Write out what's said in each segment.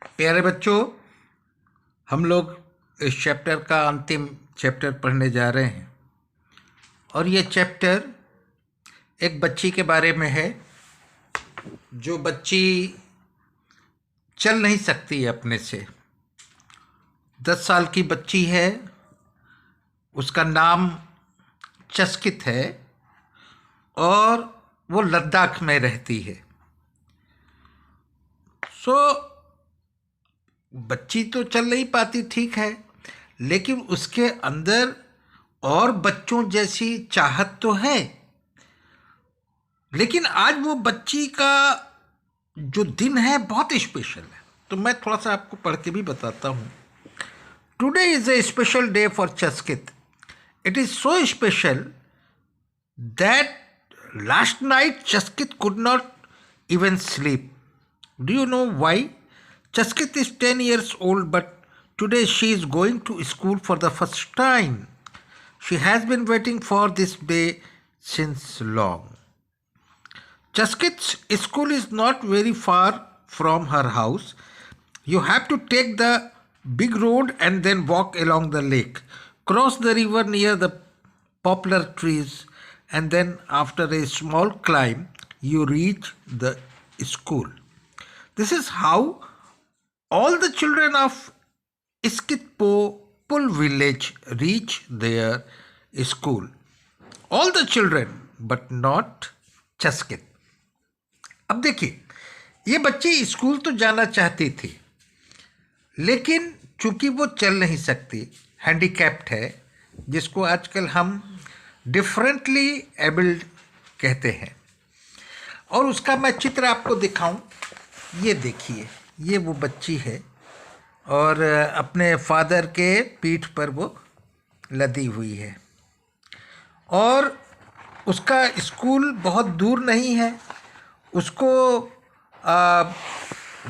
प्यारे बच्चों, हम लोग इस चैप्टर का अंतिम चैप्टर पढ़ने जा रहे हैं और ये चैप्टर एक बच्ची के बारे में है जो बच्ची चल नहीं सकती अपने से। 10 साल की बच्ची है, उसका नाम चस्कित है और वो लद्दाख में रहती है। बच्ची तो चल नहीं पाती, ठीक है, लेकिन उसके अंदर और बच्चों जैसी चाहत तो है। लेकिन आज वो बच्ची का जो दिन है बहुत स्पेशल है, तो मैं थोड़ा सा आपको पढ़ के भी बताता हूँ। Today is a special day for Chaskit. It is so special that last night Chaskit could not even sleep. Do you know why? Chaskit is 10 years old, but today she is going to school for the first time. She has been waiting for this day since long. Chaskit's school is not very far from her house. You have to take the big road and then walk along the lake, cross the river near the poplar trees, and then after a small climb you reach the school. This is how all the children of Iskitpol village reach their school. All the children but not Chaskit. अब देखिए, ये बच्ची school तो जाना चाहती थी, लेकिन चूंकि वो चल नहीं सकती, हैंडीकैप्ड है, जिसको आजकल हम डिफरेंटली एबल्ड कहते हैं। और उसका मैं चित्र आपको दिखाऊं। ये देखिए, ये वो बच्ची है और अपने फादर के पीठ पर वो लदी हुई है और उसका स्कूल बहुत दूर नहीं है। उसको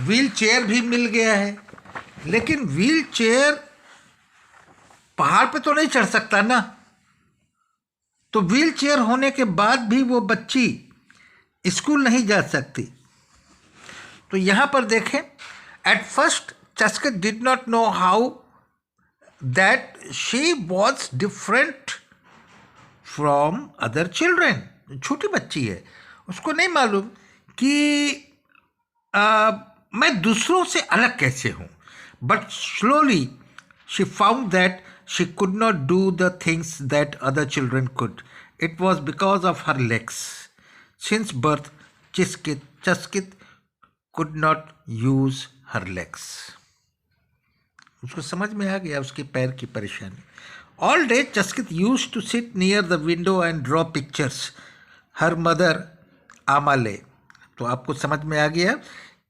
व्हील चेयर भी मिल गया है, लेकिन व्हील चेयर पहाड़ पे तो नहीं चढ़ सकता ना। तो व्हील चेयर होने के बाद भी वो बच्ची स्कूल नहीं जा सकती। तो यहाँ पर देखें, at first Chaskit did not know how that she was different from other children. छोटी बच्ची है, उसको नहीं मालूम कि मैं दूसरों से अलग कैसे हूँ। But slowly she found that she could not do the things that other children could. It was because of her legs. Since birth, Chaskit could not use her legs. उसको समझ में आ गया उसके पैर की परेशानी। All day, Chaskit used to sit near the window and draw pictures. Her mother, Amale. तो आपको समझ में आ गया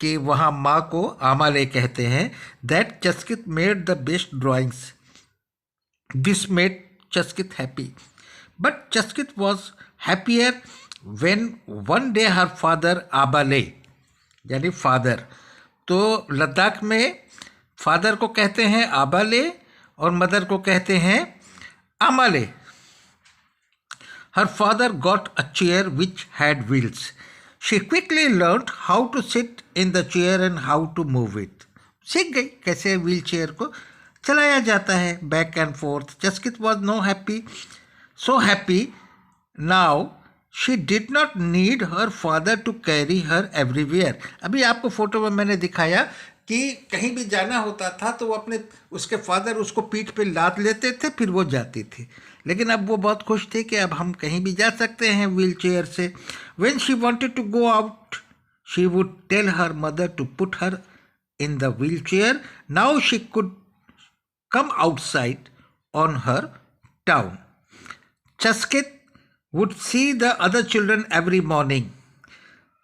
कि वहाँ माँ को आमाले कहते हैं। That Chaskit made the best drawings. This made Chaskit happy. But Chaskit was happier when one day her father आबाले, यानी फादर, तो लद्दाख में फादर को कहते हैं आबाले और मदर को कहते हैं आमाले. Her father got a chair which had wheels. She quickly learned how to sit in the chair and how to move it. सीख गई कैसे व्हील चेयर को चलाया जाता है, back and fourth. Chaskit was so happy now she did not need her father to carry her everywhere. अभी आपको photo में मैंने दिखाया कि कहीं भी जाना होता था तो वो उसके फादर उसको पीठ पे लाद लेते थे, फिर वो जाती थी. लेकिन अब वो बहुत खुश थे कि अब हम कहीं भी जा सकते हैं व्हील चेयर से. When she wanted to go out, she would tell her mother to put her in the wheelchair. Now she could come outside on her town. Chaskit would see the other children every morning.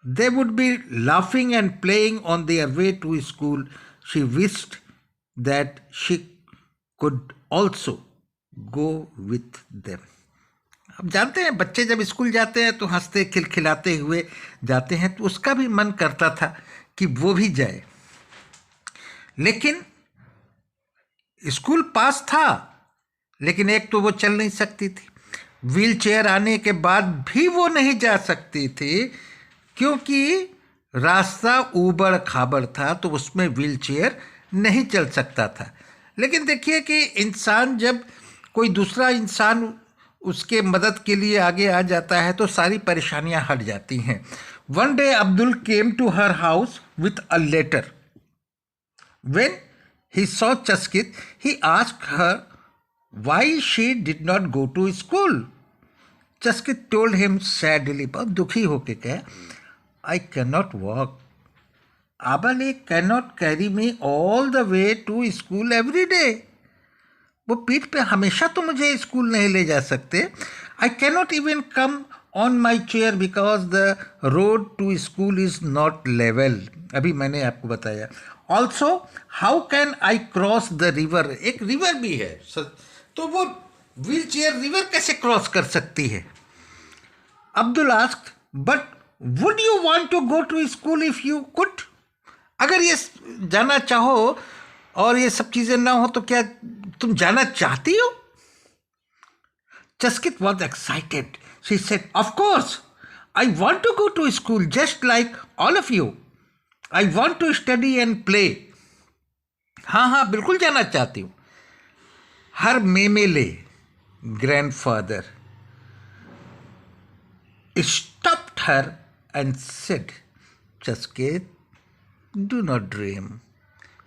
They would be laughing and playing on their way to school. She wished that she could also go with them. अब जानते हैं, बच्चे जब school जाते हैं तो हंसते खिलखिलाते हुए जाते हैं, तो उसका भी मन करता था कि वो भी जाए. लेकिन स्कूल पास था, लेकिन एक तो वो चल नहीं सकती थी. व्हील चेयर आने के बाद भी वो नहीं जा सकती थी, क्योंकि रास्ता ऊबड़ खाबड़ था तो उसमें व्हील चेयर नहीं चल सकता था। लेकिन देखिए कि इंसान जब कोई दूसरा इंसान उसके मदद के लिए आगे आ जाता है तो सारी परेशानियां हट जाती हैं। One day Abdul came to her house with a letter. When he saw Chaskit, he asked her why she did not go to school. Chaskit told him sadly, बहुत दुखी होके कहा, I cannot walk. Abale cannot carry me all the way to school every day. वो पीठ पे हमेशा तो मुझे स्कूल नहीं ले जा सकते। I cannot even come on my chair because the road to school is not level. अभी मैंने आपको बताया। Also how can I cross the river, एक रिवर भी है तो वो व्हील चेयर रिवर कैसे क्रॉस कर सकती है। Abdul asked, but would you want to go to school if you could? अगर ये जाना चाहो और ये सब चीजें ना हो तो क्या तुम जाना चाहती हो? Chaskit was excited. She said, of course, I want to go to school just like all of you. I want to study and play. हाँ हाँ बिल्कुल जाना चाहती हूँ। Her memele grandfather stopped her and said, Chaskit, do not dream.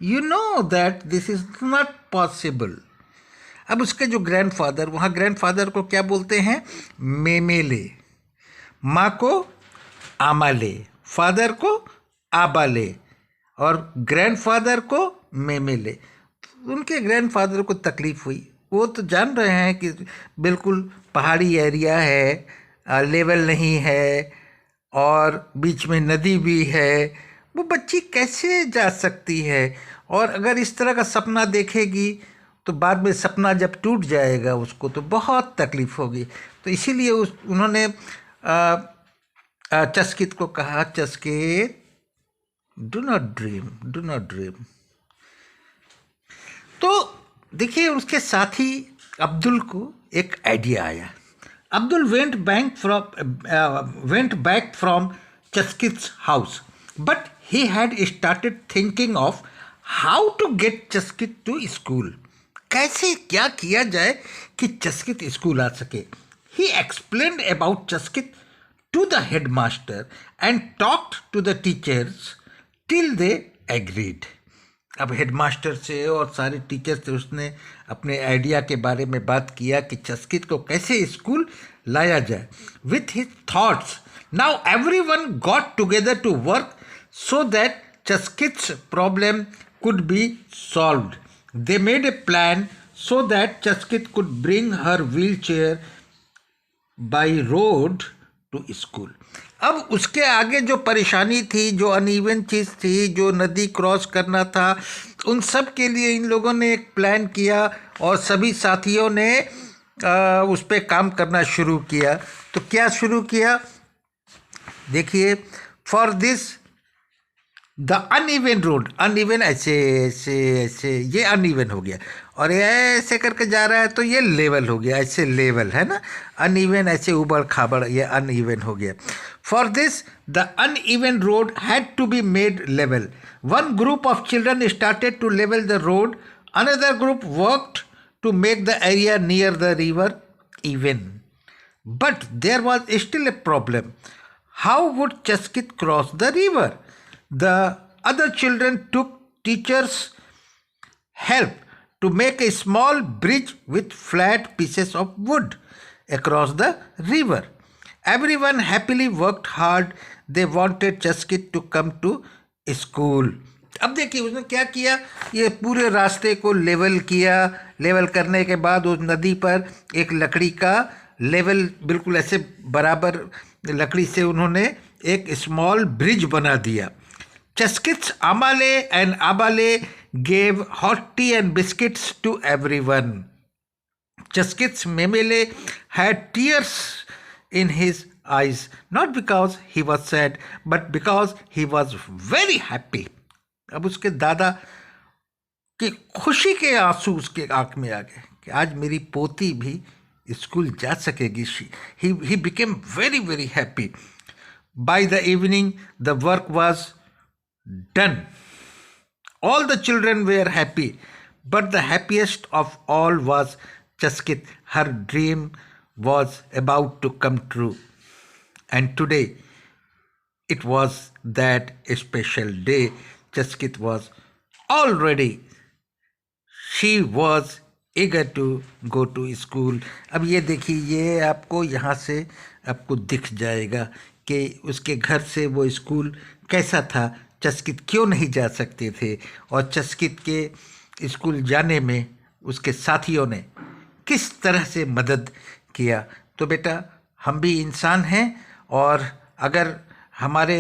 You know that this is not possible. अब उसके जो grandfather, वहाँ ग्रैंडफादर को क्या बोलते हैं? मेमेले। माँ को आमाले, फादर को आबाले और ग्रैंडफादर को मेमेले। उनके ग्रैंडफादर को तकलीफ़ हुई। वो तो जान रहे हैं कि बिल्कुल पहाड़ी एरिया है, लेवल नहीं है और बीच में नदी भी है, वो बच्ची कैसे जा सकती है? और अगर इस तरह का सपना देखेगी तो बाद में सपना जब टूट जाएगा उसको तो बहुत तकलीफ़ होगी। तो इसीलिए उन्होंने चस्कित को कहा, Chaskit do not dream, do not dream. तो देखिए उसके साथ ही अब्दुल को एक आइडिया आया। Abdul went back from Chaskit's house, but he had started thinking of how to get Chaskit to school. कैसे क्या किया जाए कि चस्कित स्कूल आ सके। He explained about Chaskit to the headmaster and talked to the teachers till they agreed. अब headmaster से और सारे टीचर से उसने अपने आइडिया के बारे में बात किया कि चस्कित को कैसे स्कूल लाया जाए। With his thoughts, now everyone got together to work so that Chaskit's problem could be solved. They made a plan so that Chaskit could bring her wheelchair by road to school. अब उसके आगे जो परेशानी थी, जो uneven चीज़ थी, जो नदी क्रॉस करना था, उन सब के लिए इन लोगों ने एक प्लान किया और सभी साथियों ने उस पर काम करना शुरू किया। तो क्या शुरू किया देखिए, for this the uneven road, uneven ऐसे ऐसे ऐसे, ये अनइवन हो गया और ये ऐसे करके जा रहा है तो ये लेवल हो गया, ऐसे लेवल है ना, अनइवन ऐसे ऊबड़ खाबड़, ये अनइवन हो गया। For this the uneven road had to be made level. One group of children started to level the road, another group worked to make the area near the river even. But there was still a problem. How would Chaskit cross the river? The other children took teachers' help to make a small bridge with flat pieces of wood across the river. Everyone happily worked hard. They wanted Chaskit to come to school. अब देखिए उसने क्या किया, ये पूरे रास्ते को level किया। लेवल करने के बाद उस नदी पर एक लकड़ी का लेवल, बिल्कुल ऐसे बराबर लकड़ी से उन्होंने एक स्मॉल ब्रिज बना दिया। Chaskit's amale and abale gave hot tea and biscuits to everyone. Chaskit's memele had tears in his eyes, not because he was sad, but because he was very happy. अब उसके दादा की खुशी के आंसू उसके आंख में आ गए कि आज मेरी पोती भी स्कूल जा सकेगी। He became very very happy. By the evening, the work was done. All the children were happy, but the happiest of all was Chaskit. Her dream was about to come true. And today, it was that special day. Chaskit was all ready. She was eager to go to school. अब ये देखिए, ये आपको यहाँ से आपको दिख जाएगा कि उसके घर से वो स्कूल कैसा था, चस्कित क्यों नहीं जा सकते थे, और चस्कित के स्कूल जाने में उसके साथियों ने किस तरह से मदद किया। तो बेटा, हम भी इंसान हैं, और अगर हमारे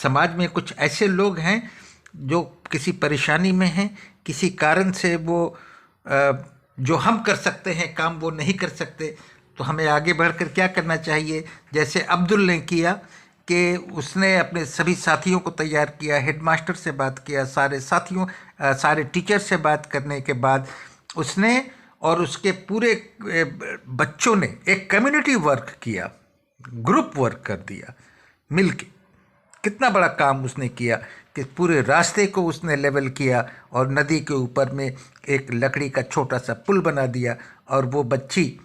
समाज में कुछ ऐसे लोग हैं जो किसी परेशानी में हैं, किसी कारण से वो जो हम कर सकते हैं काम वो नहीं कर सकते, तो हमें आगे बढ़कर क्या करना चाहिए। जैसे अब्दुल ने किया कि उसने अपने सभी साथियों को तैयार किया, हेडमास्टर से बात किया, सारे साथियों सारे टीचर से बात करने के बाद उसने और उसके पूरे बच्चों ने एक कम्युनिटी वर्क किया, ग्रुप वर्क कर दिया मिलके। कितना बड़ा काम उसने किया कि पूरे रास्ते को उसने लेवल किया और नदी के ऊपर में एक लकड़ी का छोटा सा पुल बना दिया, और वो बच्ची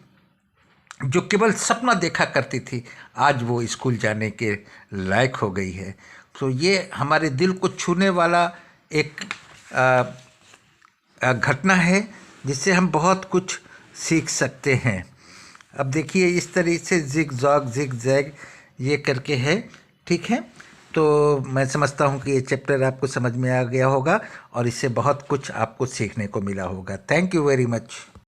जो केवल सपना देखा करती थी आज वो स्कूल जाने के लायक हो गई है। तो ये हमारे दिल को छूने वाला एक घटना है जिससे हम बहुत कुछ सीख सकते हैं। अब देखिए, इस तरह से जिग जैग ये करके है, ठीक है। तो मैं समझता हूँ कि ये चैप्टर आपको समझ में आ गया होगा और इससे बहुत कुछ आपको सीखने को मिला होगा। Thank you very much.